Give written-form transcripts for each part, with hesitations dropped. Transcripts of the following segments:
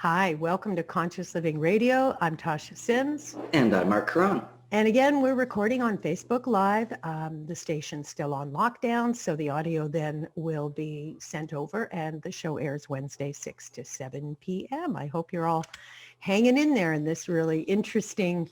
Hi, welcome to Conscious Living Radio. I'm Tasha Simms. And I'm Marc Caron. And again, we're recording on Facebook Live. The station's still on lockdown, so the audio then will be sent over, and the show airs Wednesday, 6 to 7 p.m. I hope you're all hanging in there in this really interesting,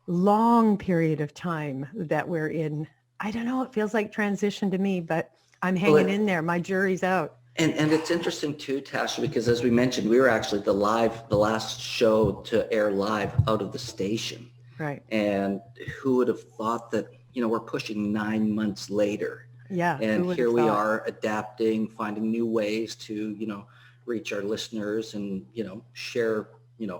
long period of time that we're in. I don't know, it feels like transition to me, but I'm hanging in there. My jury's out. And it's interesting too, Tasha, because as we mentioned, we were actually the last show to air live out of the station. Right. And who would have thought that, we're pushing 9 months later. Yeah. And here we are adapting, finding new ways to, reach our listeners and, share,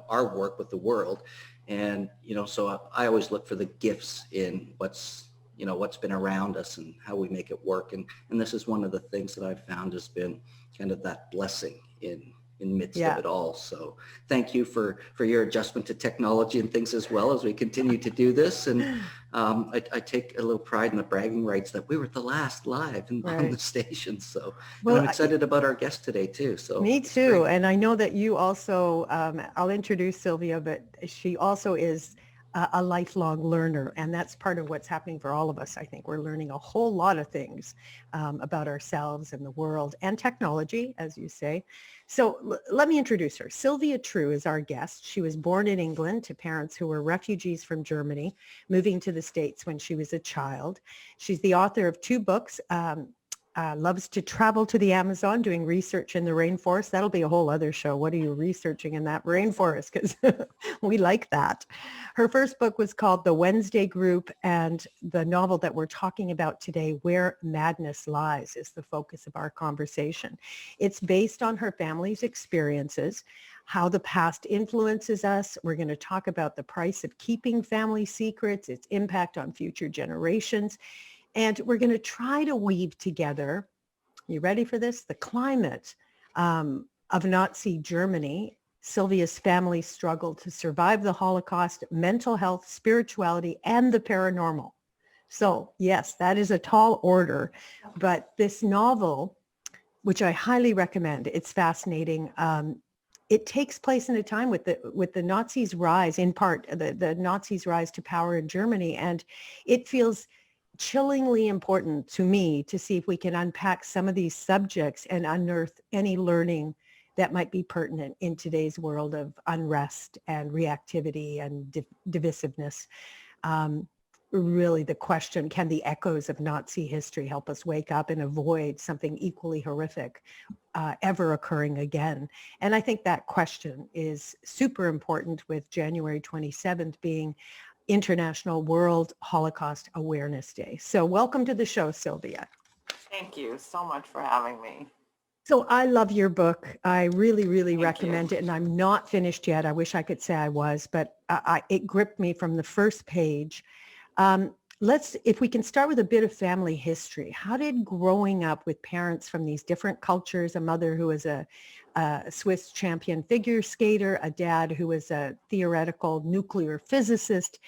our work with the world. And, so I always look for the gifts in what's been around us and how we make it work. And this is one of the things that I've found has been kind of that blessing in midst of it all. So thank you for your adjustment to technology and things as well as we continue to do this. And I take a little pride in the bragging rights that we were the last live on the station. So I'm excited about our guest today too. So me too. Great. And I know that you also, I'll introduce Sylvia, but she also is a lifelong learner, and that's part of what's happening for all of us. I think we're learning a whole lot of things about ourselves and the world and technology, as you say. So let me introduce her. Sylvia True is our guest. She was born in England to parents who were refugees from Germany, moving to the States when she was a child. She's the author of 2 books, loves to travel to the Amazon, doing research in the rainforest. That'll be a whole other show. What are you researching in that rainforest? Because we like that. Her first book was called The Wednesday Group, and the novel that we're talking about today, Where Madness Lies, is the focus of our conversation. It's based on her family's experiences, how the past influences us. We're going to talk about the price of keeping family secrets, its impact on future generations. And we're going to try to weave together, you ready for this? The climate of Nazi Germany, Sylvia's family struggle to survive the Holocaust, mental health, spirituality, and the paranormal. So yes, that is a tall order, but this novel, which I highly recommend, it's fascinating. It takes place in a time with the Nazis' rise, in part, the Nazis' rise to power in Germany, and it feels chillingly important to me to see if we can unpack some of these subjects and unearth any learning that might be pertinent in today's world of unrest and reactivity and divisiveness. Really the question, can the echoes of Nazi history help us wake up and avoid something equally horrific ever occurring again? And I think that question is super important, with January 27th being International World Holocaust Awareness Day. So welcome to the show, Sylvia. Thank you so much for having me. So I love your book. I really, really recommend it. And I'm not finished yet. I wish I could say I was, but it gripped me from the first page. If we can start with a bit of family history. How did growing up with parents from these different cultures, a mother who was a Swiss champion figure skater, a dad who was a theoretical nuclear physicist,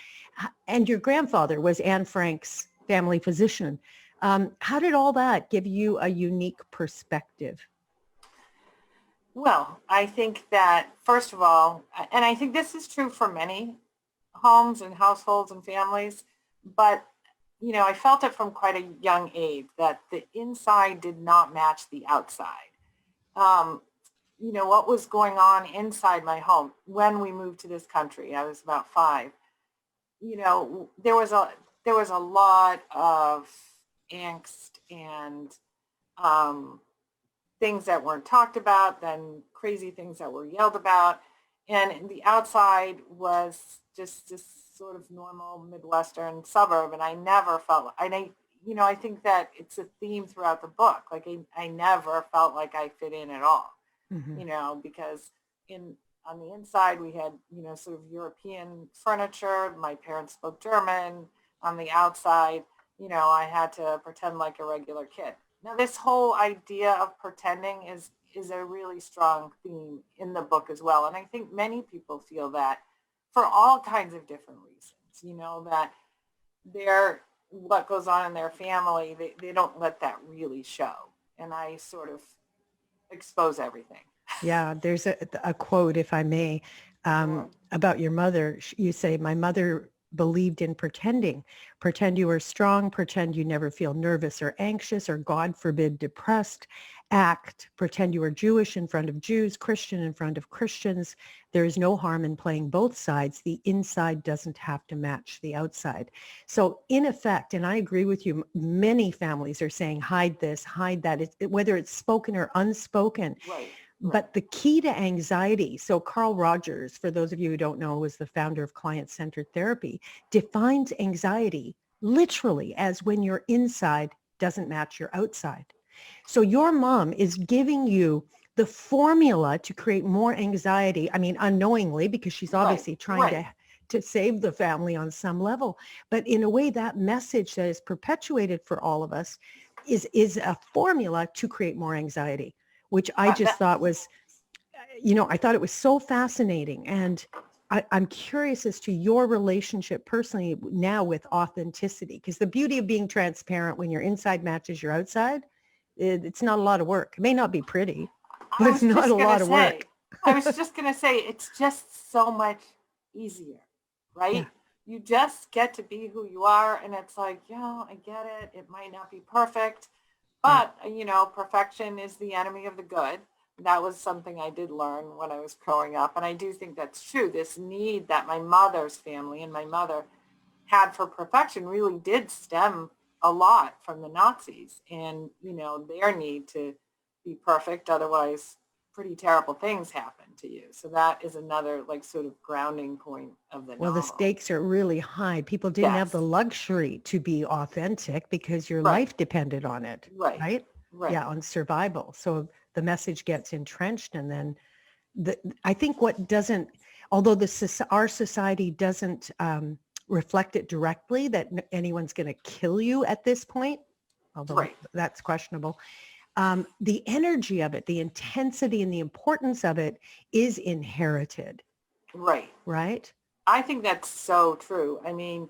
and your grandfather was Anne Frank's family physician. How did all that give you a unique perspective? Well, I think that, first of all, and I think this is true for many homes and households and families, but, I felt it from quite a young age that the inside did not match the outside. What was going on inside my home when we moved to this country, I was about 5, there was a lot of angst and things that weren't talked about, then crazy things that were yelled about. And the outside was just this sort of normal Midwestern suburb. And I never felt, I think that it's a theme throughout the book. Like I never felt like I fit in at all, because on the inside we had, sort of European furniture. My parents spoke German. On the outside, I had to pretend like a regular kid. Now, this whole idea of pretending is a really strong theme in the book as well. And I think many people feel that for all kinds of different reasons, that what goes on in their family, they don't let that really show. And I sort of expose everything. Yeah, there's a quote, if I may, Sure. about your mother. You say, my mother believed in pretending. Pretend you are strong, pretend you never feel nervous or anxious or, God forbid, depressed. Act, pretend you are Jewish in front of Jews, Christian in front of Christians. There is no harm in playing both sides. The inside doesn't have to match the outside. So in effect, and I agree with you, many families are saying, hide this, hide that, whether it's spoken or unspoken. Right. Right. But the key to anxiety, so Carl Rogers, for those of you who don't know, was the founder of client-centered therapy, defines anxiety literally as when your inside doesn't match your outside. So your mom is giving you the formula to create more anxiety. I mean, unknowingly, because she's Right. obviously trying Right. to save the family on some level. But in a way, that message that is perpetuated for all of us is a formula to create more anxiety, which I just That, thought was, I thought it was so fascinating. And I'm curious as to your relationship personally now with authenticity, because the beauty of being transparent when your inside matches your outside, it's not a lot of work. It may not be pretty, but I it's was not a just gonna lot of say, work. I was just gonna say, it's just so much easier, Yeah. right? You just get to be who you are, and it's like, yeah, I get it. It might not be perfect, Right. but perfection is the enemy of the good. That was something I did learn when I was growing up, and I do think that's true. This need that my mother's family and my mother had for perfection really did stem a lot from the Nazis and, their need to be perfect. Otherwise, pretty terrible things happen to you. So that is another like sort of grounding point of the Well, the novel. stakes are really high. People didn't have the Yes. luxury to be authentic because your Right. life depended on it, Right. right? Right. Yeah, on survival. So the message gets entrenched, and then I think what doesn't, although our society doesn't reflect it directly, that anyone's going to kill you at this point, although Right. that's questionable. The energy of it, the intensity and the importance of it is inherited, Right. right? I think that's so true. I mean,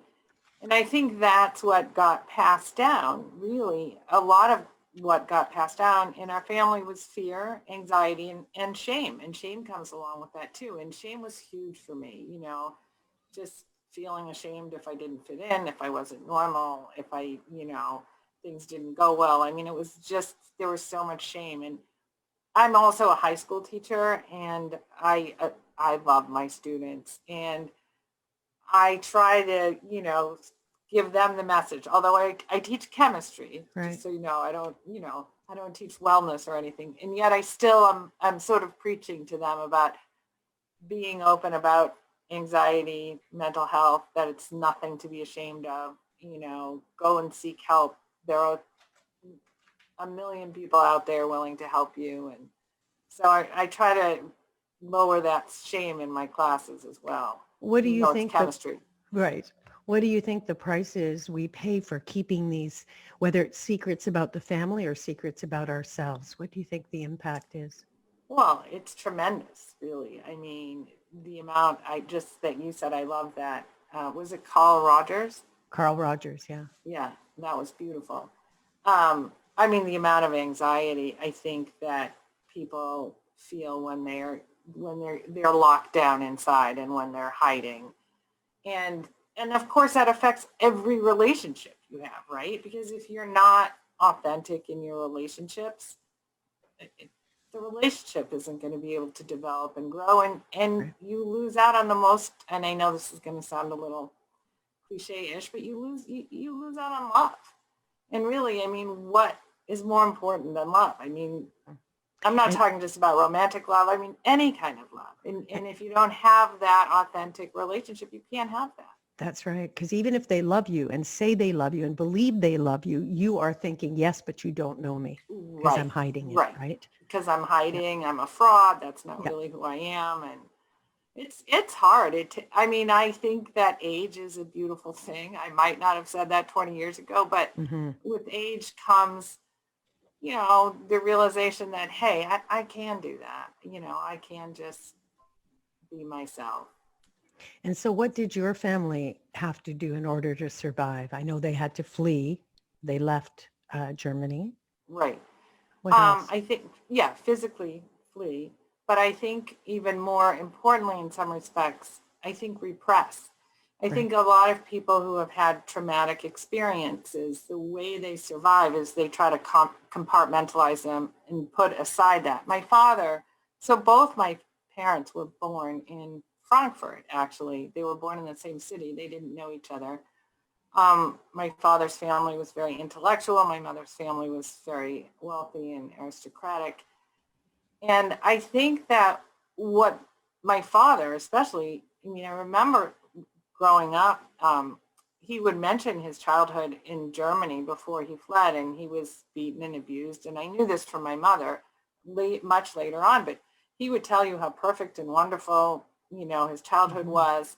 and I think that's what got passed down, really. A lot of what got passed down in our family was fear, anxiety, and shame. And shame comes along with that too. And shame was huge for me, just feeling ashamed if I didn't fit in, if I wasn't normal, if things didn't go well. I mean, it was just, there was so much shame. And I'm also a high school teacher, and I love my students. And I try to, give them the message. Although I teach chemistry, Right. just so you know, I don't teach wellness or anything. And yet I still I'm sort of preaching to them about being open about anxiety, mental health, that it's nothing to be ashamed of. Go and seek help. There are a million people out there willing to help you. And so I try to lower that shame in my classes as well, What do even you though it's think chemistry. right. What do you think the price is we pay for keeping these, whether it's secrets about the family or secrets about ourselves? What do you think the impact is? Well, it's tremendous, really. I mean, the amount that you said, I love that. Was it Carl Rogers? Carl Rogers, yeah. Yeah, that was beautiful. I mean, the amount of anxiety I think that people feel when they're locked down inside and when they're hiding, and of course that affects every relationship you have, right? Because if you're not authentic in your relationships, it, the relationship isn't going to be able to develop and grow, and Right. you lose out on the most. And I know this is going to sound a little cliche-ish, but you lose out on love. And really, I mean, what is more important than love? I mean, I'm not And, talking just about romantic love. I mean, any kind of love. And if you don't have that authentic relationship, you can't have that. that's right. Because even if they love you and say they love you and believe they love you, you are thinking, yes, but you don't know me because I'm Right, hiding it, right. right? Because I'm Yeah. hiding, I'm a fraud. That's not Yeah. really who I am. And it's hard. I mean, I think that age is a beautiful thing. I might not have said that 20 years ago, but Hmm. with age comes, the realization that, hey, I can do that. I can just be myself. And so what did your family have to do in order to survive? I know they had to flee. They left Germany. Right. What else? I think, yeah, physically flee. but I think even more importantly in some respects, I think repress. I think a lot of people who have had traumatic experiences, the way they survive is they try to compartmentalize them and put aside that. My father, so both my parents were born in Frankfurt, actually. They were born in the same city. They didn't know each other. My father's family was very intellectual. My mother's family was very wealthy and aristocratic. And I think that what my father especially, I mean, I remember growing up, he would mention his childhood in Germany before he fled, and he was beaten and abused. And I knew this from my mother much later on, but he would tell you how perfect and wonderful, his childhood was.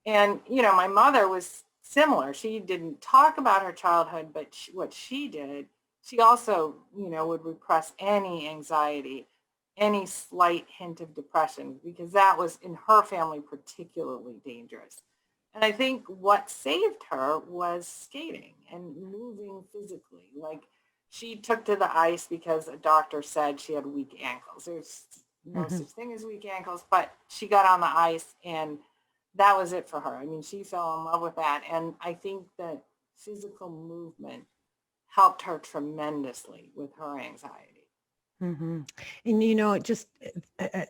And, my mother was similar. She didn't talk about her childhood, but what she did, she also, would repress any anxiety, any slight hint of depression, because that was in her family particularly dangerous. And I think what saved her was skating and moving physically. Like, she took to the ice because a doctor said she had weak ankles. There's no such thing as weak ankles, but she got on the ice and that was it for her. I mean, she fell in love with that. And I think that physical movement helped her tremendously with her anxiety. And, just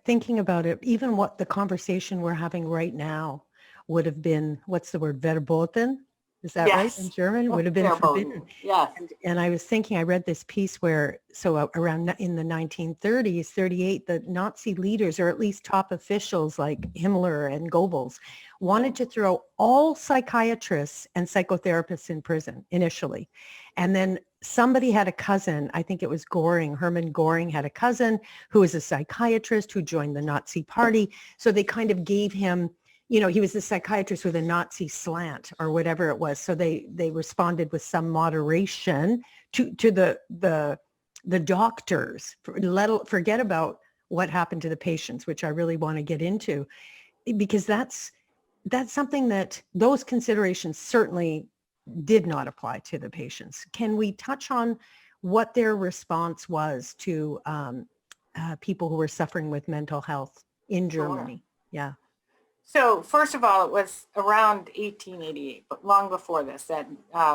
thinking about it, even what the conversation we're having right now would have been, what's the word, verboten? Is that right in German? Would have been forbidden. Yes. And I was thinking, I read this piece where, so around in the 1930s, 38, the Nazi leaders, or at least top officials like Himmler and Goebbels, wanted to throw all psychiatrists and psychotherapists in prison initially. And then somebody had a cousin, I think it was Göring, Hermann Göring had a cousin who was a psychiatrist who joined the Nazi party. So they kind of gave him, he was a psychiatrist with a Nazi slant or whatever it was. So they responded with some moderation to the doctors. Forget about what happened to the patients, which I really want to get into, because that's something that those considerations certainly did not apply to the patients. Can we touch on what their response was to people who were suffering with mental health in Germany? Yeah. So first of all, it was around 1888, but long before this, that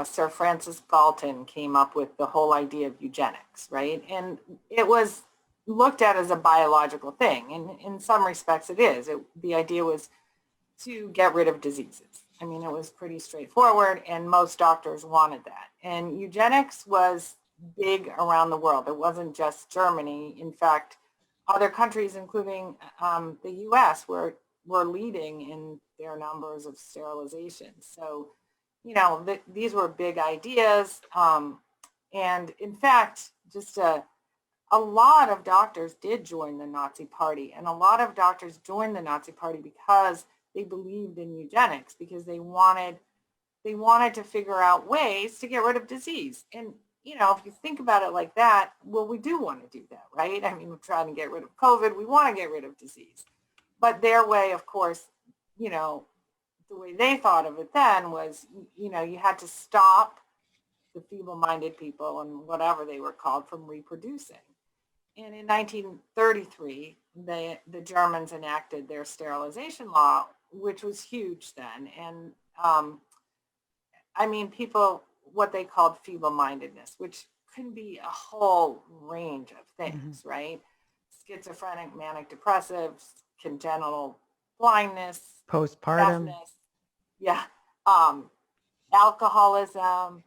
Sir Francis Galton came up with the whole idea of eugenics, right? And it was looked at as a biological thing. And in some respects it is. The idea was to get rid of diseases. I mean, it was pretty straightforward, and most doctors wanted that. And eugenics was big around the world. It wasn't just Germany. In fact, other countries, including the U.S., were leading in their numbers of sterilizations. So, these were big ideas. And in fact, just a lot of doctors did join the Nazi Party. And a lot of doctors joined the Nazi Party because they believed in eugenics, because they wanted to figure out ways to get rid of disease. And, if you think about it like that, well, we do want to do that, right? I mean, we're trying to get rid of COVID. We want to get rid of disease. But their way, of course, the way they thought of it then was, you had to stop the feeble-minded people and whatever they were called from reproducing. And in 1933, the Germans enacted their sterilization law, which was huge then. And people, what they called feeble-mindedness, which can be a whole range of things, right? Schizophrenic, manic depressive, congenital blindness, postpartum, deafness, alcoholism.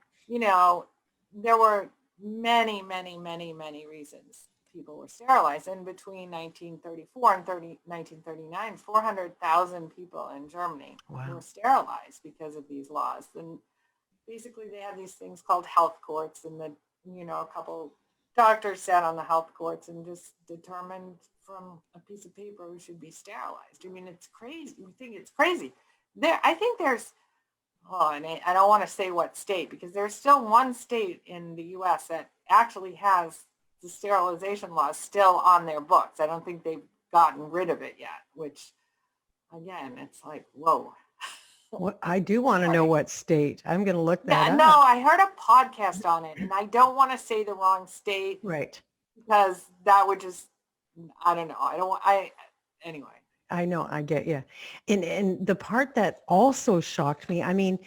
There were many, many, many, many reasons people were sterilized. And between 1934 and 1939, 400,000 people in Germany were sterilized because of these laws. And basically they had these things called health courts, and a couple doctors sat on the health courts and just determined from a piece of paper who should be sterilized. I mean, it's crazy. We think it's crazy. I think there's, and I don't want to say what state, because there's still one state in the U.S. that actually has the sterilization laws still on their books. I don't think they've gotten rid of it yet, which, again, it's like, whoa. Well, I do want to know what state. I'm going to look that up. No, I heard a podcast on it, and I don't want to say the wrong state. Right. Because that would just I don't know. Anyway. I know, I get you. And the part that also shocked me, I mean,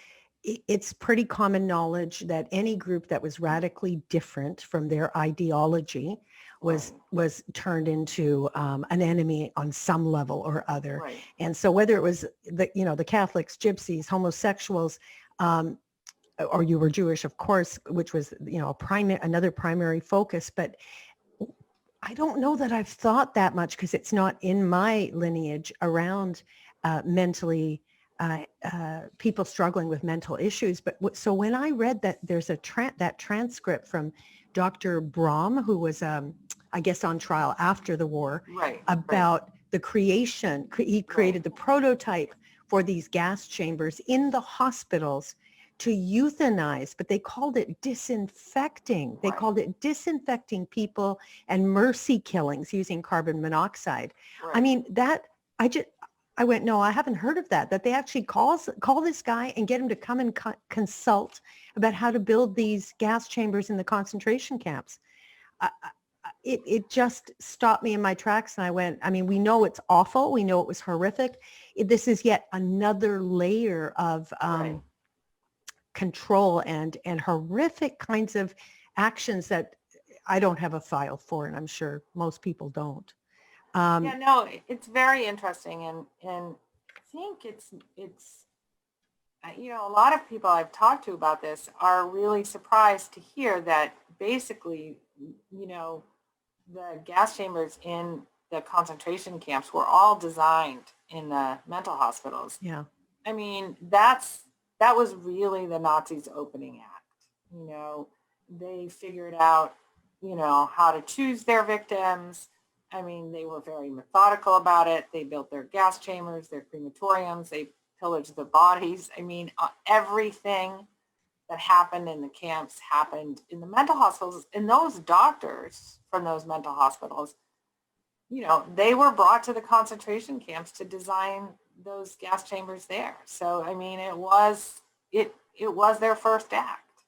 it's pretty common knowledge that any group that was radically different from their ideology was Right. was turned into an enemy on some level or other. Right. And so whether it was the Catholics, gypsies, homosexuals, um, or you were Jewish, of course, which was another primary focus, but I don't know that I've thought that much because it's not in my lineage around mentally people struggling with mental issues. But so when I read that there's that transcript from Dr. Brahm, who was, I guess, on trial after the war, Right. about the creation, he created the prototype for these gas chambers in the hospitals to euthanize, but they called it disinfecting. They called it disinfecting people and mercy killings using carbon monoxide. Right. I mean, I went, no, I haven't heard of that they actually call this guy and get him to come and consult about how to build these gas chambers in the concentration camps. It just stopped me in my tracks. And I went, I mean, we know it's awful. We know it was horrific. This is yet another layer of control and horrific kinds of actions that I don't have a file for, and I'm sure most people don't. Yeah, no, it's very interesting, and I think it's a lot of people I've talked to about this are really surprised to hear that basically, the gas chambers in the concentration camps were all designed in the mental hospitals. Yeah. I mean, that was really the Nazis' opening act. They figured out, how to choose their victims. I mean, they were very methodical about it. They built their gas chambers, their crematoriums, they pillaged the bodies. I mean, everything that happened in the camps happened in the mental hospitals. And those doctors from those mental hospitals, they were brought to the concentration camps to design those gas chambers there. So, I mean, it was their first act,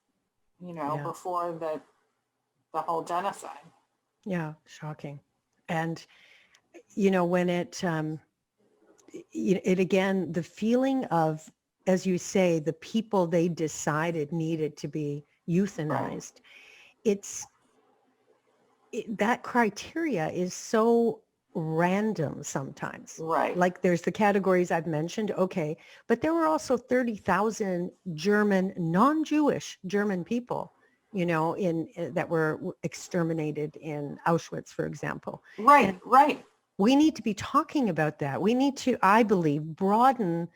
before the whole genocide. Yeah, shocking. And, when it again, the feeling of, as you say, the people they decided needed to be euthanized, that criteria is so random sometimes. Right. Like there's the categories I've mentioned, okay, but there were also 30,000 German, non-Jewish German people, that were exterminated in Auschwitz, for example. Right, and right. We need to be talking about that. We need to, I believe, broaden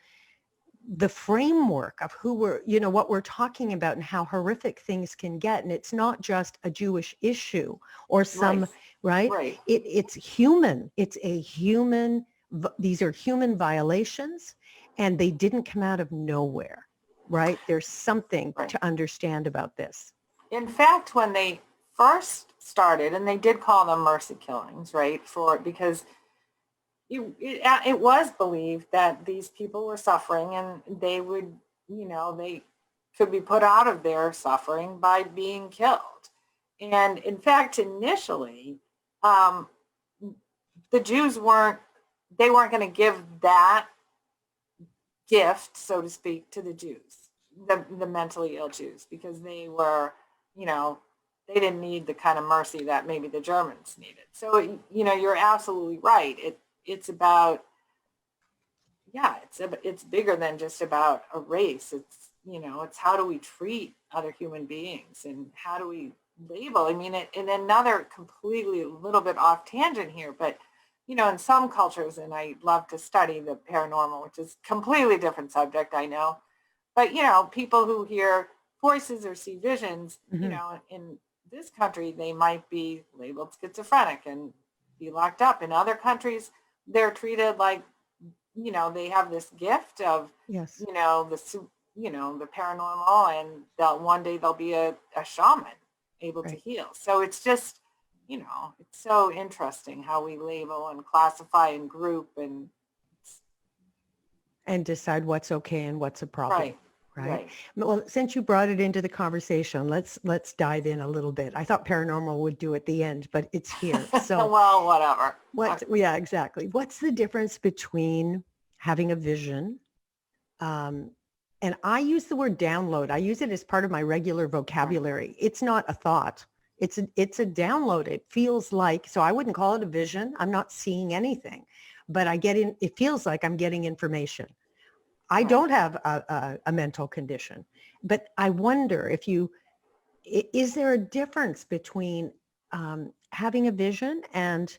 the framework of what we're talking about and how horrific things can get. And it's not just a Jewish issue or some, right? It's human. It's a human, these are human violations, and they didn't come out of nowhere, right? There's something to understand about this. In fact, when they first started, and they did call them mercy killings, right? Because it was believed that these people were suffering and they would, they could be put out of their suffering by being killed. And in fact, initially, the Jews weren't going to give that gift, so to speak, to the Jews, the mentally ill Jews, because they were, they didn't need the kind of mercy that maybe the Germans needed. So, you're absolutely right. It's about, it's bigger than just about a race. It's, it's how do we treat other human beings and how do we label? I mean, in another completely a little bit off tangent here, but, in some cultures, and I love to study the paranormal, which is a completely different subject, I know, but, people who hear voices or see visions, in this country, they might be labeled schizophrenic and be locked up. In other countries, they're treated like, they have this gift of, yes, the paranormal, and one day they'll be a shaman able to heal. So it's just, it's so interesting how we label and classify and group and decide what's okay and what's a problem. right? Right. Well, since you brought it into the conversation, let's dive in a little bit. I thought paranormal would do at the end, but it's here. So Well, whatever. yeah, exactly. What's the difference between having a vision? Um, and I use the word download. I use it as part of my regular vocabulary. It's not a thought. It's a download. It feels like, so I wouldn't call it a vision. I'm not seeing anything, but it feels like I'm getting information. I Right. don't have a mental condition, but I wonder is there a difference between having a vision and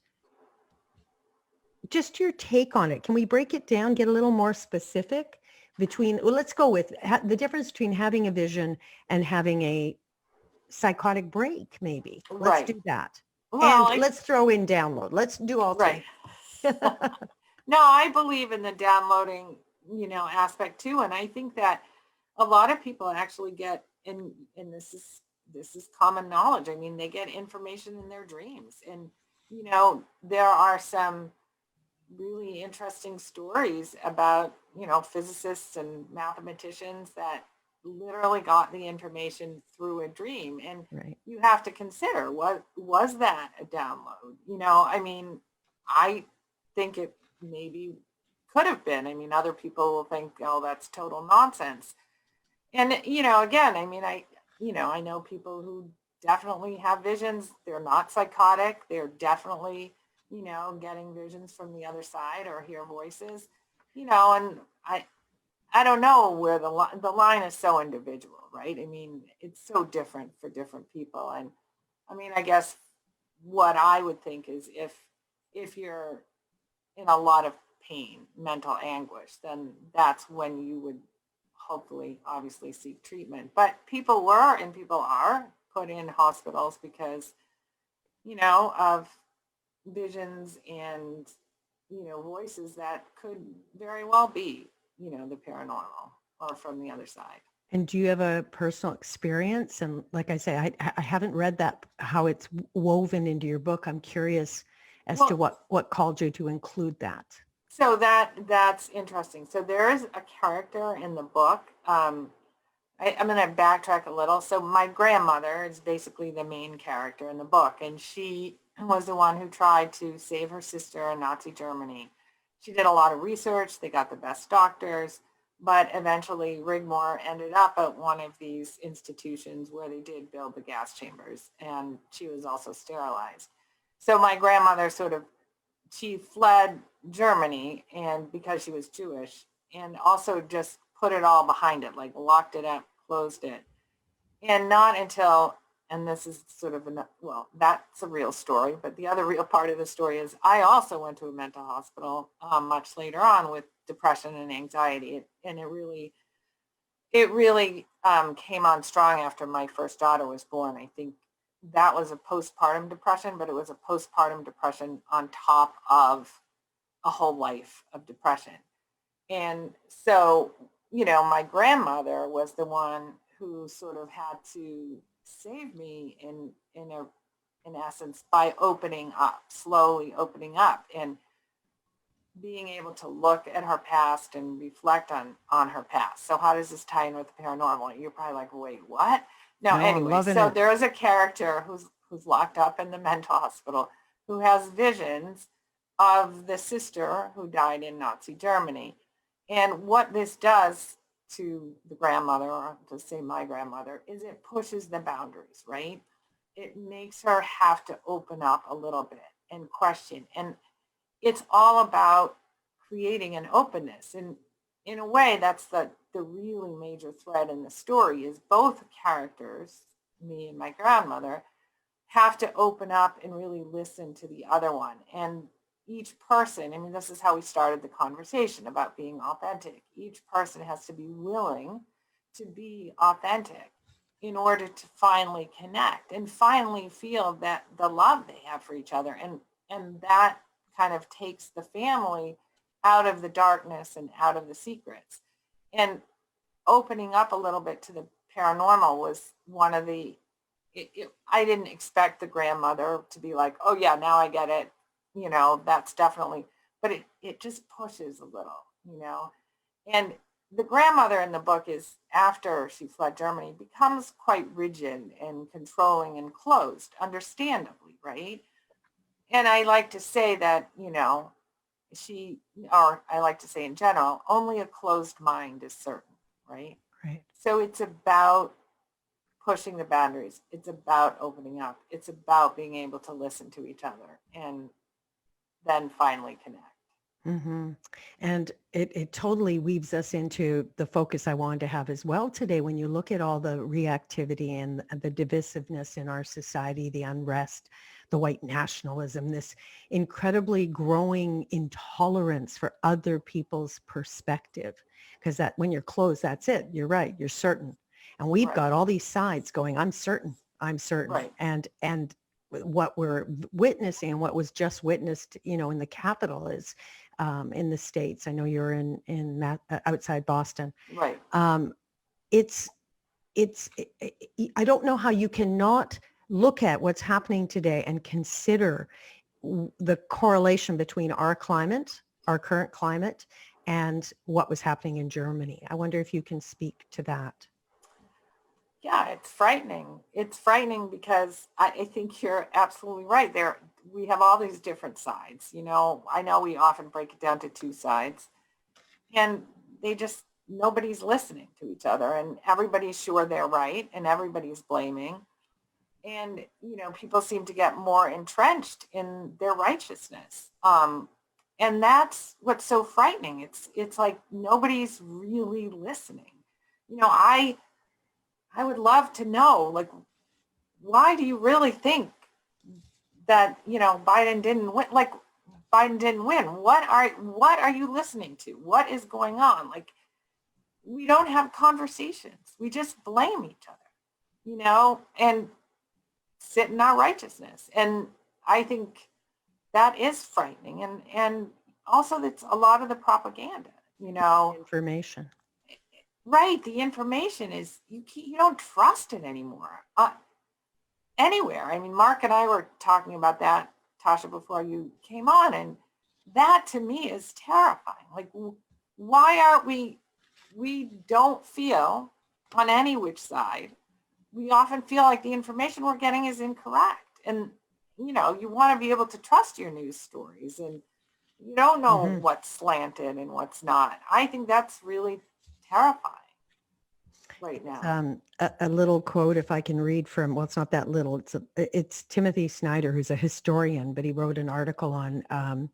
just your take on it? Can we break it down, get a little more specific well, let's go with the difference between having a vision and having a psychotic break, maybe. Let's Right. do that. Well, And let's throw in download. Let's do all right. three. No, I believe in the downloading, aspect too. And I think that a lot of people actually get and this is common knowledge. I mean, they get information in their dreams. And, there are some really interesting stories about, physicists and mathematicians that literally got the information through a dream. And Right. you have to consider, what was that a download? I mean, I think it maybe could have been. I mean, other people will think, oh, that's total nonsense. And, again, I mean, I know people who definitely have visions. They're not psychotic. They're definitely, getting visions from the other side or hear voices, and I don't know where the line is so individual, right? I mean, it's so different for different people. And I mean, I guess what I would think is if you're in a lot of pain, mental anguish, then that's when you would hopefully obviously seek treatment. But people were and people are put in hospitals because, of visions and, voices that could very well be, the paranormal or from the other side. And do you have a personal experience? And like I say, I haven't read that, how it's woven into your book. I'm curious as to what called you to include that. So that's interesting. So there is a character in the book. I'm going to backtrack a little. So my grandmother is basically the main character in the book, and she was the one who tried to save her sister in Nazi Germany. She did a lot of research. They got the best doctors, but eventually Rigmore ended up at one of these institutions where they did build the gas chambers, and she was also sterilized. So my grandmother she fled Germany, and because she was Jewish, and also just put it all behind it, like locked it up, closed it. And not until, and this is that's a real story, but the other real part of the story is I also went to a mental hospital much later on with depression and anxiety. And it really came on strong after my first daughter was born. I think that was a postpartum depression, but it was a postpartum depression on top of a whole life of depression. And so, my grandmother was the one who sort of had to save me in essence by slowly opening up and being able to look at her past and reflect on her past. So how does this tie in with the paranormal? You're probably like, wait, what? No, anyway, so there is a character who's locked up in the mental hospital who has visions of the sister who died in Nazi Germany. And what this does to the grandmother, or to say my grandmother, is it pushes the boundaries, right? It makes her have to open up a little bit and question. And it's all about creating an openness. And in a way, that's the really major thread in the story is both characters, me and my grandmother, have to open up and really listen to the other one. And each person, I mean, this is how we started the conversation about being authentic. Each person has to be willing to be authentic in order to finally connect and finally feel that the love they have for each other. And that kind of takes the family out of the darkness and out of the secrets. And opening up a little bit to the paranormal was one of I didn't expect the grandmother to be like, oh yeah, now I get it. That's definitely, but it just pushes a little, and the grandmother in the book is, after she fled Germany, becomes quite rigid and controlling and closed, understandably, right? And I like to say that, or I like to say in general, only a closed mind is certain, right? Right. So it's about pushing the boundaries. It's about opening up. It's about being able to listen to each other and then finally connect. Mm-hmm. And it totally weaves us into the focus I wanted to have as well today. When you look at all the reactivity and the divisiveness in our society, the unrest, the white nationalism, this incredibly growing intolerance for other people's perspective, because that when you're closed, that's it. You're right. You're certain. And we've Right. got all these sides going, I'm certain. Right. And what we're witnessing and what was just witnessed, in the Capitol is in the States. I know you're in outside Boston. Right. It's I don't know how you cannot look at what's happening today and consider the correlation between our climate, our current climate, and what was happening in Germany. I wonder if you can speak to that. Yeah, it's frightening. It's frightening because I think you're absolutely right. We have all these different sides. I know we often break it down to two sides, and nobody's listening to each other, and everybody's sure they're right, and everybody's blaming. And, people seem to get more entrenched in their righteousness. And that's what's so frightening. It's like nobody's really listening. I would love to know, like, why do you really think that, Biden didn't win? Like, Biden didn't win. What are you listening to? What is going on? Like, we don't have conversations. We just blame each other, and sit in our righteousness. And I think that is frightening. And also that's a lot of the propaganda, Information. Right. The information is, you don't trust it anymore. Anywhere. I mean, Marc and I were talking about that, Tasha, before you came on, and that to me is terrifying. Like, why aren't we don't feel on any which side. We often feel like the information we're getting is incorrect. And, you want to be able to trust your news stories, and you don't know what's slanted and what's not. I think that's really terrifying right now. A little quote, if I can read from, well, it's not that little. It's Timothy Snyder, who's a historian, but he wrote an article on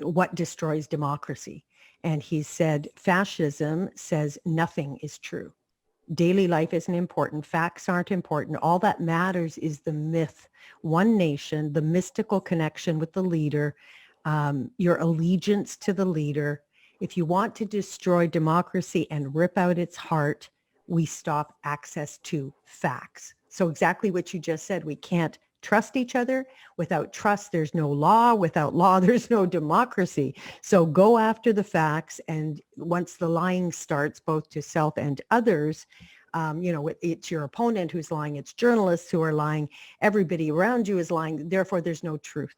what destroys democracy. And he said, fascism says nothing is true. Daily life isn't important. Facts aren't important. All that matters is the myth, one nation, the mystical connection with the leader, your allegiance to the leader. If you want to destroy democracy and rip out its heart, we stop access to facts. So exactly what you just said, we can't trust each other. Without trust, there's no law. Without law, there's no democracy. So go after the facts. And once the lying starts, both to self and others, it's your opponent who's lying. It's journalists who are lying. Everybody around you is lying. Therefore, there's no truth.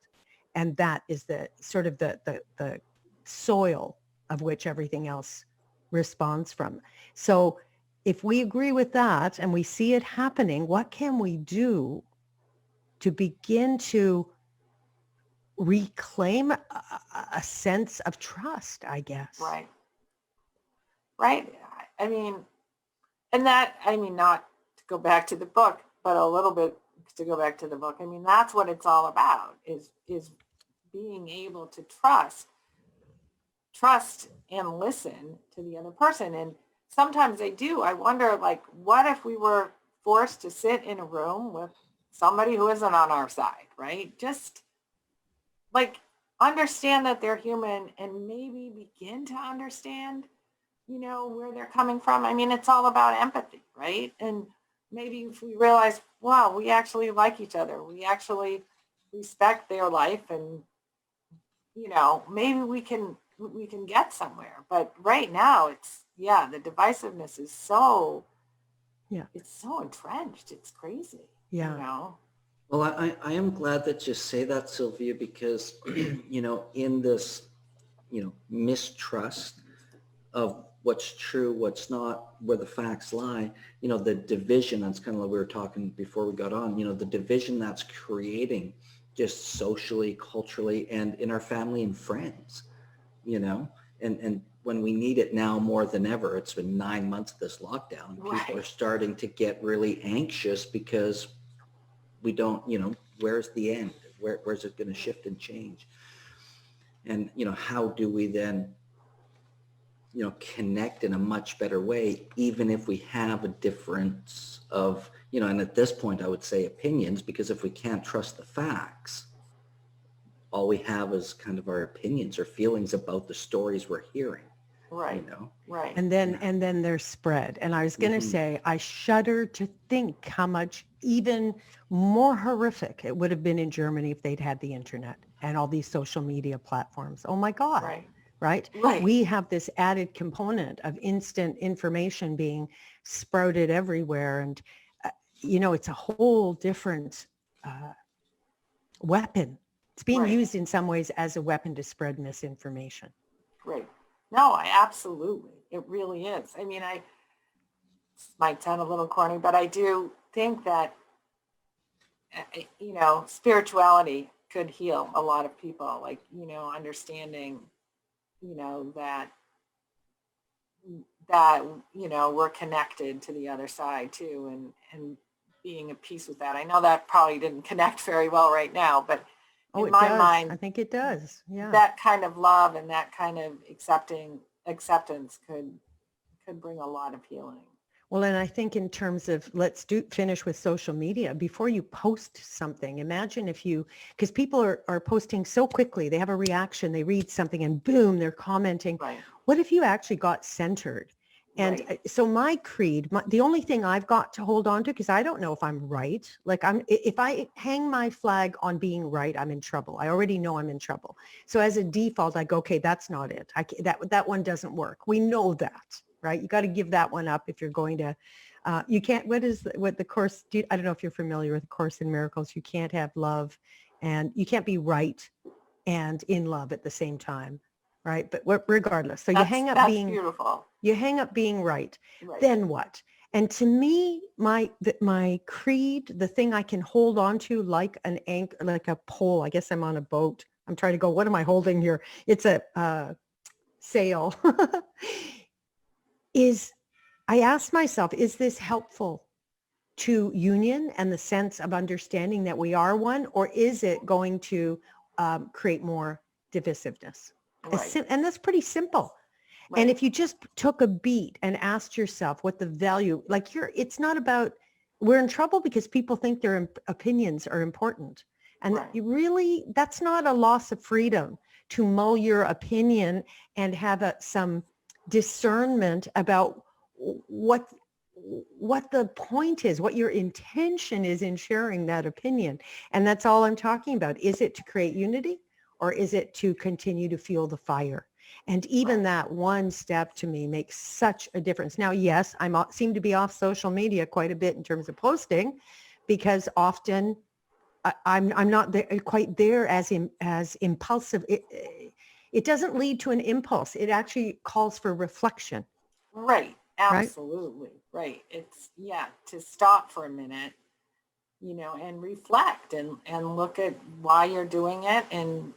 And that is the sort of the soil of which everything else responds from. So if we agree with that and we see it happening, what can we do to begin to reclaim a sense of trust, I guess? Right. Right. I mean, not to go back to the book, but a little bit to go back to the book. I mean, that's what it's all about, is being able to trust and listen to the other person. And sometimes I do. I wonder, like, what if we were forced to sit in a room with somebody who isn't on our side, right? Just like understand that they're human and maybe begin to understand, where they're coming from. I mean, it's all about empathy, right? And maybe if we realize, wow, we actually like each other. We actually respect their life, and, maybe we can get somewhere. But right now the divisiveness is it's so entrenched. It's crazy. Yeah. Well, I am glad that you say that, Sylvia, because, in this, mistrust of what's true, what's not, where the facts lie, the division, that's kind of like we were talking before we got on, the division that's creating just socially, culturally, and in our family and friends, and when we need it now more than ever. It's been 9 months of this lockdown. Right. People are starting to get really anxious because we don't, where's the end? Where's it going to shift and change? And, how do we then, connect in a much better way, even if we have a difference of, and at this point I would say opinions, because if we can't trust the facts, all we have is kind of our opinions or feelings about the stories we're hearing. Right. Right. And then they're spread. And I was going to say, I shudder to think how much even more horrific it would have been in Germany if they'd had the internet and all these social media platforms. Oh my God. Right. We have this added component of instant information being sprouted everywhere. And, it's a whole different weapon. It's being used in some ways as a weapon to spread misinformation. Right. No, absolutely. It really is. I mean, this might sound a little corny, but I do think that, spirituality could heal a lot of people, like, understanding, that we're connected to the other side too, and being at peace with that. I know that probably didn't connect very well right now, but in my mind, I think it does. Yeah. That kind of love and that kind of acceptance could bring a lot of healing. Well, and I think in terms of, let's finish with social media. Before you post something, imagine because people are posting so quickly, they have a reaction, they read something and boom, they're commenting. Right. What if you actually got centered? And so my creed, the only thing I've got to hold on to, because I don't know if I'm right, like if I hang my flag on being right, I'm in trouble. I already know I'm in trouble. So as a default, I go, okay, that's not it. That one doesn't work. We know that, right? You got to give that one up if you're going to, you can't, what the Course, I don't know if you're familiar with the Course in Miracles, you can't have love and you can't be right and in love at the same time. Right. But regardless, so you hang up being beautiful. You hang up being right. Then what? And to me, my creed, the thing I can hold on to like an anchor, like a pole. I guess I'm on a boat. I'm trying to go, what am I holding here? It's a sail. I ask myself, is this helpful to union and the sense of understanding that we are one, or is it going to create more divisiveness? And that's pretty simple. And if you just took a beat and asked yourself what the value, it's not about, we're in trouble because people think their opinions are important. And that's not a loss of freedom to mull your opinion and have some discernment about what the point is, what your intention is in sharing that opinion. And that's all I'm talking about. Is it to create unity, or is it to continue to fuel the fire? And even that one step to me makes such a difference. Now, yes, I seem to be off social media quite a bit in terms of posting, because often I'm not quite there as impulsive. It doesn't lead to an impulse. It actually calls for reflection. Right. Absolutely. Right. It's, to stop for a minute, and reflect and look at why you're doing it, and,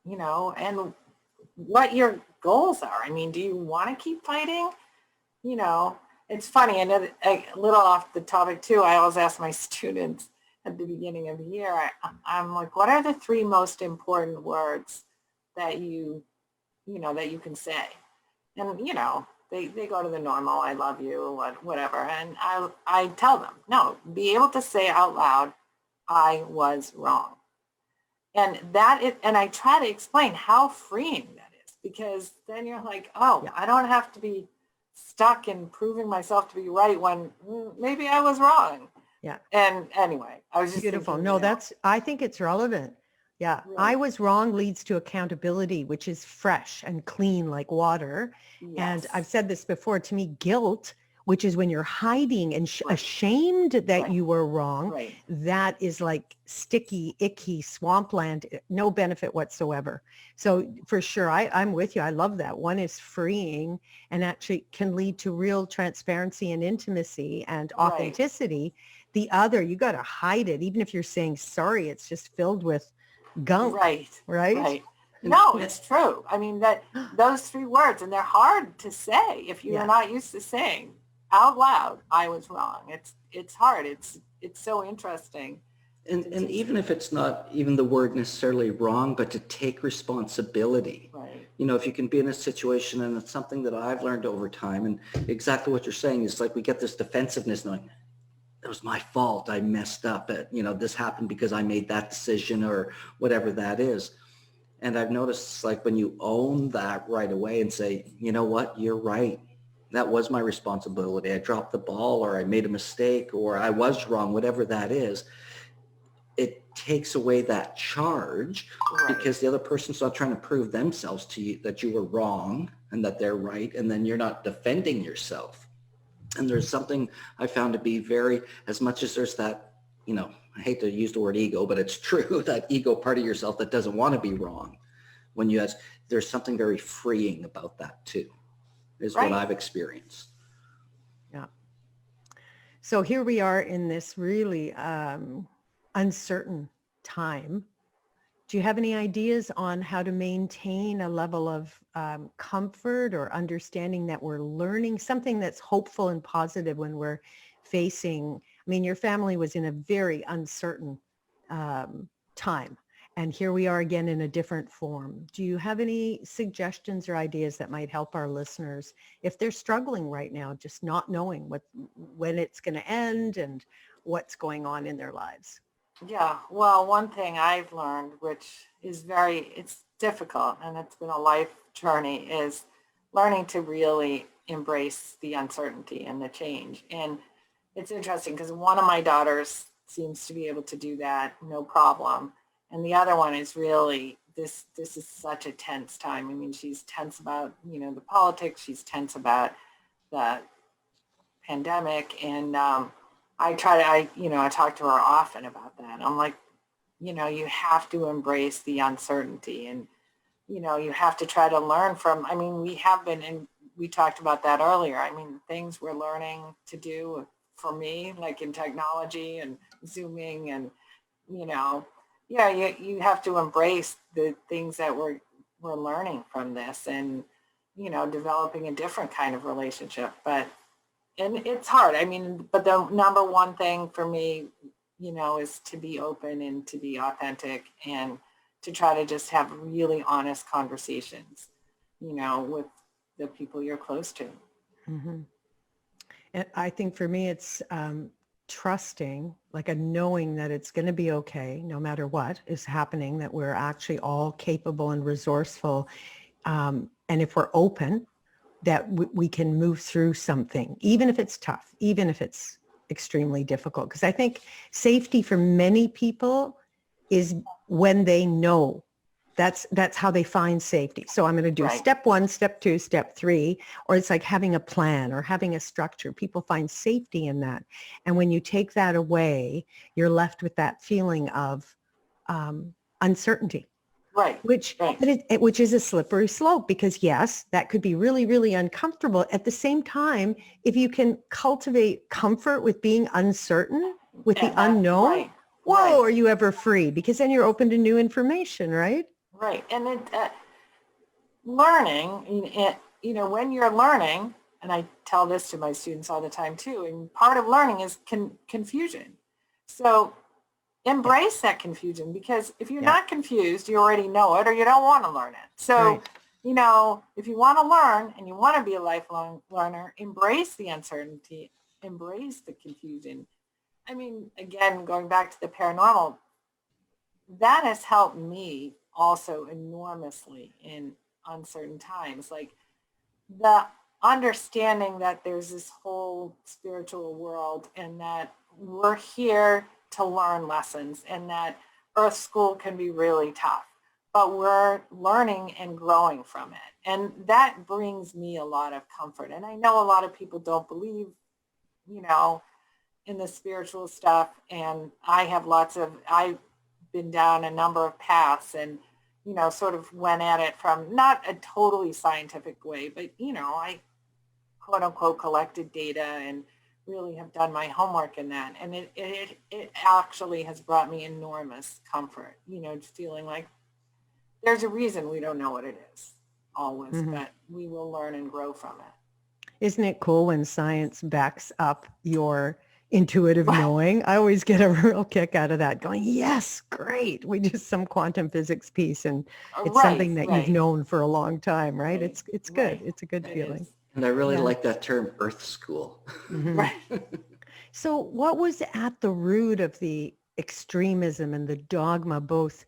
and what your goals are. I mean, do you want to keep fighting? It's funny, and a little off the topic too, I always ask my students at the beginning of the year, I'm like, what are the 3 most important words that you can say? And, they go to the normal, I love you, whatever. And I tell them, no, be able to say out loud, I was wrong. And and I try to explain how freeing that is, because then you're like, I don't have to be stuck in proving myself to be right when maybe I was wrong. Yeah. And anyway, I was just beautiful. thinking, No, I think it's relevant. Yeah. Really. I was wrong leads to accountability, which is fresh and clean like water. Yes. And I've said this before, to me, guilt which is when you're hiding and Right. ashamed that Right. you were wrong. Right. That is like sticky, icky swampland, no benefit whatsoever. So for sure, I'm with you. I love that. One is freeing and actually can lead to real transparency and intimacy and Right. authenticity. The other, you got to hide it. Even if you're saying sorry, it's just filled with gunk, Right. right? Right. No, it's true. I mean, that those three words, and they're hard to say if you're Yeah. not used to saying out loud, I was wrong. It's hard. It's so interesting. And even if it's not even the word necessarily wrong, but to take responsibility. Right. You know, if you can be in a situation, and it's something that I've learned over time, and exactly what you're saying is like we get this defensiveness knowing it was my fault. I messed up. This happened because I made that decision or whatever that is. And I've noticed like when you own that right away and say, you know what, you're right. That was my responsibility. I dropped the ball or I made a mistake or I was wrong, whatever that is. It takes away that charge because the other person's not trying to prove themselves to you that you were wrong and that they're right. And then you're not defending yourself. And there's something I found to be very, as much as there's that, I hate to use the word ego, but it's true, that ego part of yourself that doesn't want to be wrong. There's something very freeing about that too, is what I've experienced. Yeah. So here we are in this really uncertain time. Do you have any ideas on how to maintain a level of comfort or understanding that we're learning something that's hopeful and positive when we're facing, I mean, your family was in a very uncertain time, and here we are again in a different form. Do you have any suggestions or ideas that might help our listeners if they're struggling right now, just not knowing when it's going to end and what's going on in their lives? Yeah, well, one thing I've learned, which is it's difficult and it's been a life journey, is learning to really embrace the uncertainty and the change. And it's interesting because one of my daughters seems to be able to do that, no problem. And the other one is really, this is such a tense time. I mean, she's tense about, the politics, she's tense about the pandemic. And I talk to her often about that. I'm like, you have to embrace the uncertainty and, you have to try to learn from, I mean, and we talked about that earlier. I mean, things we're learning to do for me, like in technology and Zooming and, you have to embrace the things that we're learning from this and, developing a different kind of relationship. And it's hard. I mean, but the number one thing for me, is to be open and to be authentic and to try to just have really honest conversations, with the people you're close to. Mm-hmm. And I think for me, it's trusting, like a knowing that it's going to be okay, no matter what is happening, that we're actually all capable and resourceful. And if we're open, that we can move through something, even if it's tough, even if it's extremely difficult. Because I think safety for many people is when they know. That's how they find safety. So I'm going to do step 1, step 2, step 3, or it's like having a plan or having a structure. People find safety in that. And when you take that away, you're left with that feeling of uncertainty. Right. Which is a slippery slope, because yes, that could be really, really uncomfortable. At the same time, if you can cultivate comfort with being uncertain, with the unknown, are you ever free? Because then you're open to new information, right? Right. And learning, when you're learning, and I tell this to my students all the time too, and part of learning is confusion. So embrace that confusion, because if you're not confused, you already know it or you don't want to learn it. So, if you want to learn and you want to be a lifelong learner, embrace the uncertainty, embrace the confusion. I mean, again, going back to the paranormal, that has helped me also enormously in uncertain times. Like the understanding that there's this whole spiritual world and that we're here to learn lessons and that Earth School can be really tough, but we're learning and growing from it. And that brings me a lot of comfort. And I know a lot of people don't believe, in the spiritual stuff. And I've been down a number of paths and, sort of went at it from not a totally scientific way, but, I quote unquote collected data and really have done my homework in that. And it actually has brought me enormous comfort, just feeling like there's a reason we don't know what it is always, but we will learn and grow from it. Isn't it cool when science backs up your intuitive knowing? I always get a real kick out of that, going, yes, great. We just some quantum physics piece, and it's something that you've known for a long time, right? It's good. It's a good feeling. And I really like that term, Earth School. Right. So what was at the root of the extremism and the dogma, both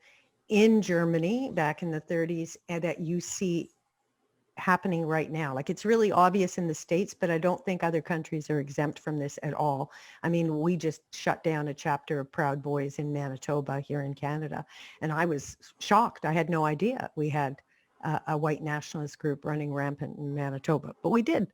in Germany back in the 30s and that you see happening right now? Like, it's really obvious in the States, but I don't think other countries are exempt from this at all. I mean, we just shut down a chapter of Proud Boys in Manitoba here in Canada, and I was shocked. I had no idea we had a white nationalist group running rampant in Manitoba, but we did.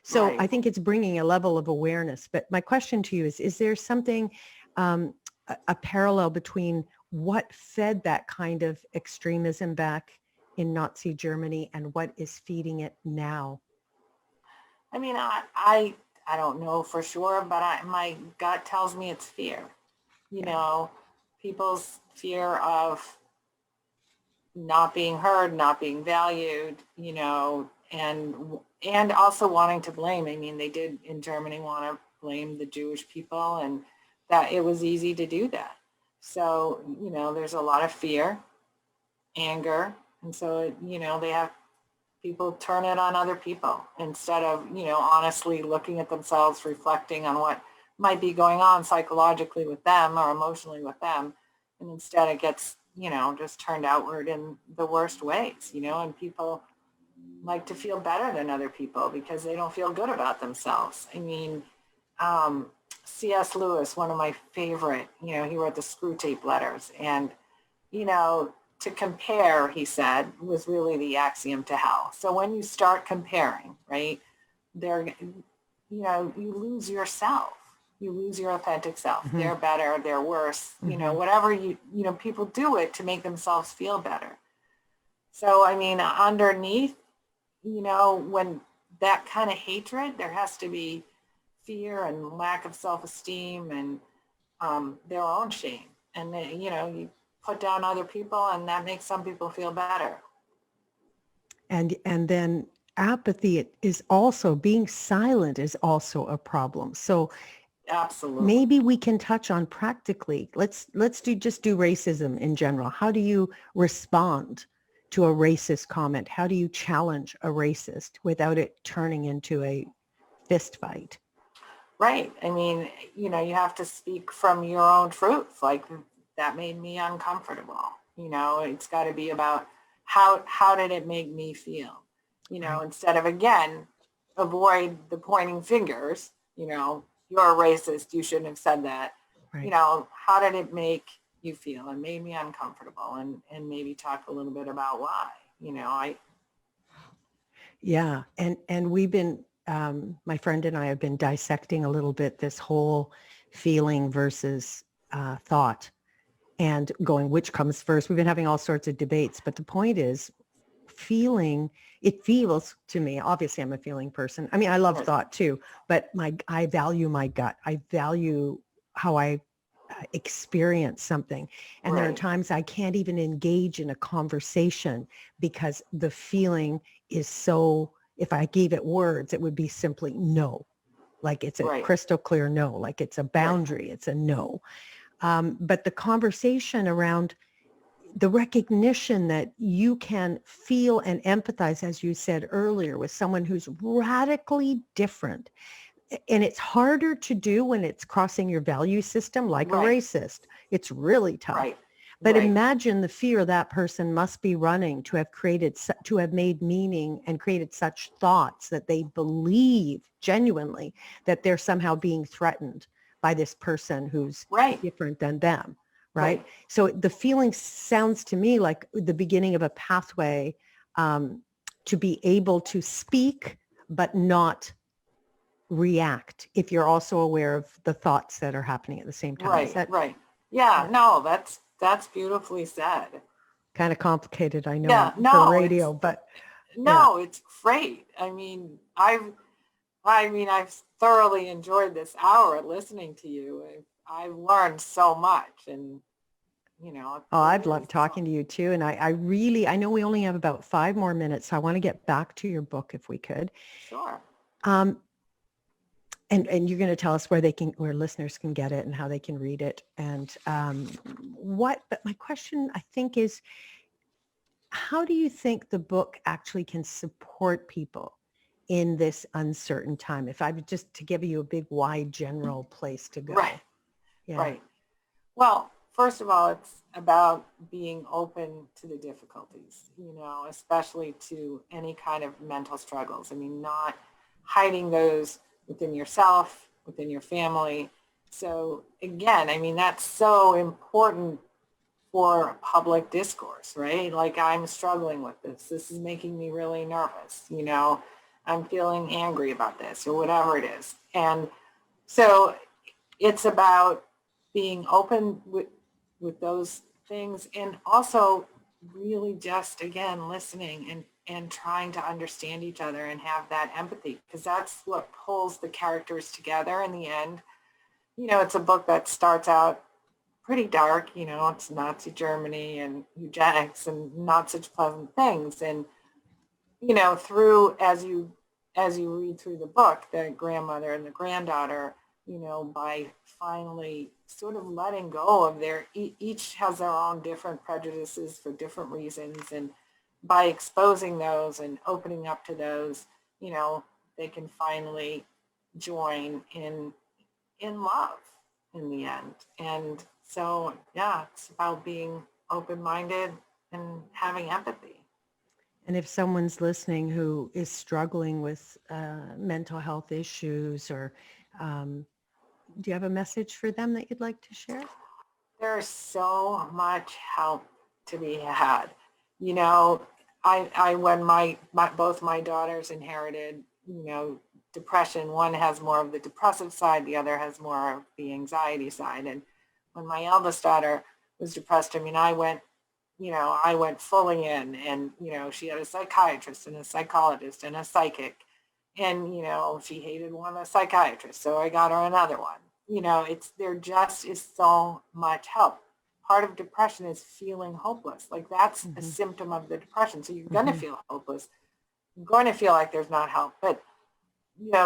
So I think it's bringing a level of awareness. But my question to you is there something, a parallel between what fed that kind of extremism back in Nazi Germany and what is feeding it now? I mean, I don't know for sure, but my gut tells me it's fear. People's fear of not being heard, not being valued, and also wanting to blame. I mean, they did in Germany want to blame the Jewish people, and that it was easy to do that. So, there's a lot of fear, anger, and so, they have people turn it on other people instead of, honestly looking at themselves, reflecting on what might be going on psychologically with them or emotionally with them. And instead it gets, just turned outward in the worst ways, and people like to feel better than other people because they don't feel good about themselves. I mean, C.S. Lewis, one of my favorite, he wrote the Screw Tape Letters, and, to compare, he said, was really the axiom to hell. So when you start comparing, right, you lose yourself. You lose your authentic self. They're better, they're worse, whatever people do it to make themselves feel better. So, I mean, underneath, when that kind of hatred, there has to be fear and lack of self-esteem and their own shame. And, you put down other people and that makes some people feel better. And then apathy is also, being silent is also a problem. So absolutely, maybe we can touch on practically, let's just do racism in general. How do you respond to a racist comment? How do you challenge a racist without it turning into a fist fight? Right. I mean, you have to speak from your own truth. Like, that made me uncomfortable. It's got to be about how did it make me feel? Instead of, again, avoid the pointing fingers, you're a racist, you shouldn't have said that. Right. How did it make you feel? It made me uncomfortable, and maybe talk a little bit about why. Yeah. And we've been, my friend and I have been dissecting a little bit this whole feeling versus thought, and going, which comes first. We've been having all sorts of debates, but the point is, it feels to me, obviously I'm a feeling person. I mean, I love thought too, but I value my gut. I value how I experience something. And there are times I can't even engage in a conversation because the feeling is so, if I gave it words, it would be simply no. Like it's a crystal clear no, like it's a boundary, it's a no. But the conversation around the recognition that you can feel and empathize, as you said earlier, with someone who's radically different. And it's harder to do when it's crossing your value system, like a racist. It's really tough. But imagine the fear that person must be running to have made meaning and created such thoughts that they believe genuinely that they're somehow being threatened by this person who's different than them. Right. So the feeling sounds to me like the beginning of a pathway to be able to speak, but not react if you're also aware of the thoughts that are happening at the same time. Right, Is that right. Yeah, no, that's beautifully said. kind of complicated, I know, Yeah, for no, radio, but yeah. no, it's great. I've thoroughly enjoyed this hour listening to you. I've learned so much, and Oh, I've loved talking to you too. And I know we only have about 5 more minutes. So I want to get back to your book if we could. Sure. And you're going to tell us where listeners can get it and how they can read it. And but my question I think is, how do you think the book actually can support people in this uncertain time? If I were just to give you a big, wide, general place to go. Right. Yeah. Right. Well, first of all, it's about being open to the difficulties, especially to any kind of mental struggles. I mean, not hiding those within yourself, within your family. So again, I mean, that's so important for public discourse, right? Like, I'm struggling with this. This is making me really nervous. I'm feeling angry about this or whatever it is. And so it's about being open with those things, and also really just, again, listening and trying to understand each other and have that empathy, because that's what pulls the characters together in the end. It's a book that starts out pretty dark, it's Nazi Germany and eugenics and not such pleasant things. And, through, as you read through the book, the grandmother and the granddaughter, by finally sort of letting go of each has their own different prejudices for different reasons. And by exposing those and opening up to those, they can finally join in love in the end. And so, yeah, it's about being open-minded and having empathy. And if someone's listening who is struggling with mental health issues, or do you have a message for them that you'd like to share? There's so much help to be had. I when both my daughters inherited, depression. One has more of the depressive side, the other has more of the anxiety side. And when my eldest daughter was depressed, I mean, I went fully in, and, she had a psychiatrist and a psychologist and a psychic, and, she hated one of the psychiatrists. So I got her another one. There just is so much help. Part of depression is feeling hopeless. Like, that's a symptom of the depression. So you're going to feel hopeless. You're going to feel like there's not help, but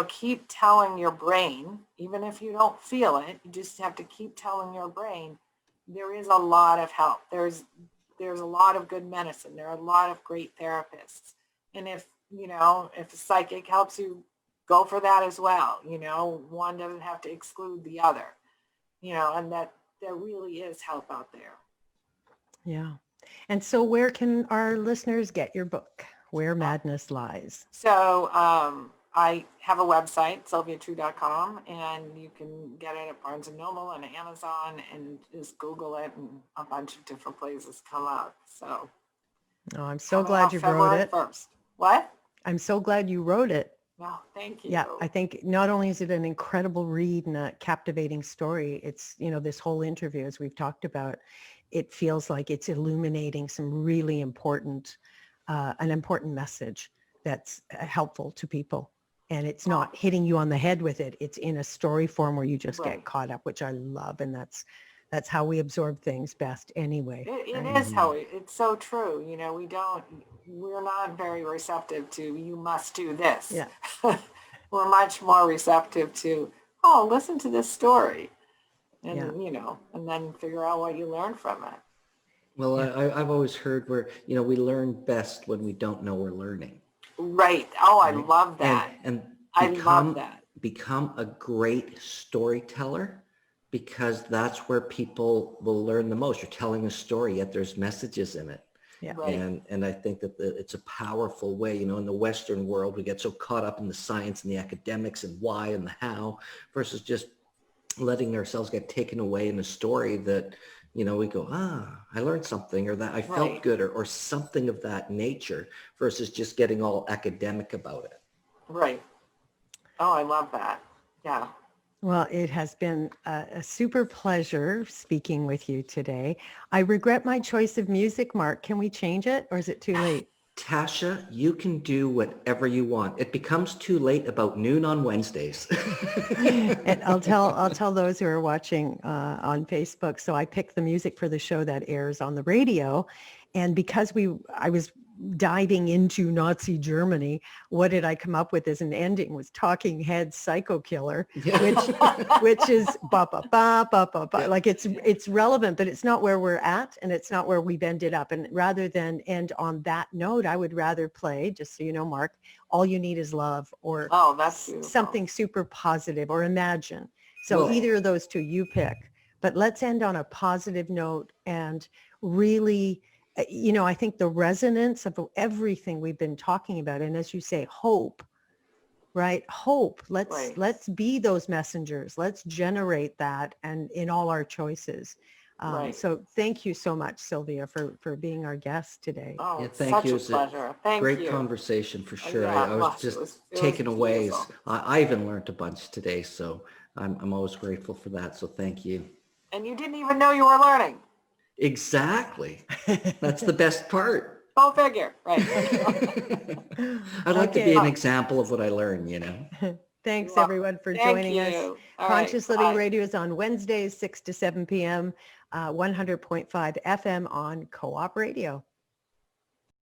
keep telling your brain, even if you don't feel it, you just have to keep telling your brain, there is a lot of help. There's a lot of good medicine. There are a lot of great therapists. And if a psychic helps you, go for that as well. One doesn't have to exclude the other, and that there really is help out there. Yeah. And so where can our listeners get your book, Where Madness Lies? So I have a website, sylviatrue.com, and you can get it at Barnes & Noble and Amazon, and just Google it, and a bunch of different places come up. So I'm so glad you wrote it. First. What? I'm so glad you wrote it. Well, thank you. Yeah, I think not only is it an incredible read and a captivating story, it's, this whole interview, as we've talked about, it feels like it's illuminating some really important, an important message that's helpful to people. And it's not hitting you on the head with it. It's in a story form where you just get caught up, which I love. And that's how we absorb things best anyway. It is how it's so true. We're not very receptive to, you must do this. Yeah. We're much more receptive to, listen to this story, and, and then figure out what you learn from it. Well, I've always heard where, we learn best when we don't know we're learning. Right. Oh, I love that. And I love that. Become a great storyteller, because that's where people will learn the most. You're telling a story, yet there's messages in it. Yeah. Right. And I think that it's a powerful way. In the Western world, we get so caught up in the science and the academics and why and the how, versus just letting ourselves get taken away in a story that, we go, I learned something, or that I felt Right. good, or something of that nature, versus just getting all academic about it. Right. Oh, I love that. Yeah. Well, it has been a super pleasure speaking with you today. I regret my choice of music, Marc. Can we change it, or is it too late? Tasha, you can do whatever you want. It becomes too late about noon on Wednesdays. And I'll tell those who are watching on Facebook. So I picked the music for the show that airs on the radio, and because I was diving into Nazi Germany, what did I come up with as an ending was Talking Heads Psycho Killer, which is ba ba ba ba ba ba. Yeah. Like it's relevant, but it's not where we're at, and it's not where we've ended up. And rather than end on that note, I would rather play, just so you know, Marc, All You Need Is Love, or Oh, that's beautiful. something super positive, or Imagine. So Well- either of those two you pick, but let's end on a positive note and really, I think the resonance of everything we've been talking about, and as you say, hope, right? Hope. Right. Let's be those messengers. Let's generate that, and in all our choices. Right. So thank you so much, Sylvia, for being our guest today. Oh, Yeah, it's thank such you. a It was pleasure. Thank great you. conversation for sure. Yeah, I was just it was taken away. beautiful. I even learned a bunch today, so I'm always grateful for that. So thank you. And you didn't even know you were learning. Exactly. That's the best part. Go figure. Right. I'd like to be Okay. an example of what I learn, Thanks Well, everyone for thank joining us. you. All right, Conscious Living bye. Radio is on Wednesdays, 6 to 7 p.m., 100.5 FM on Co-op Radio.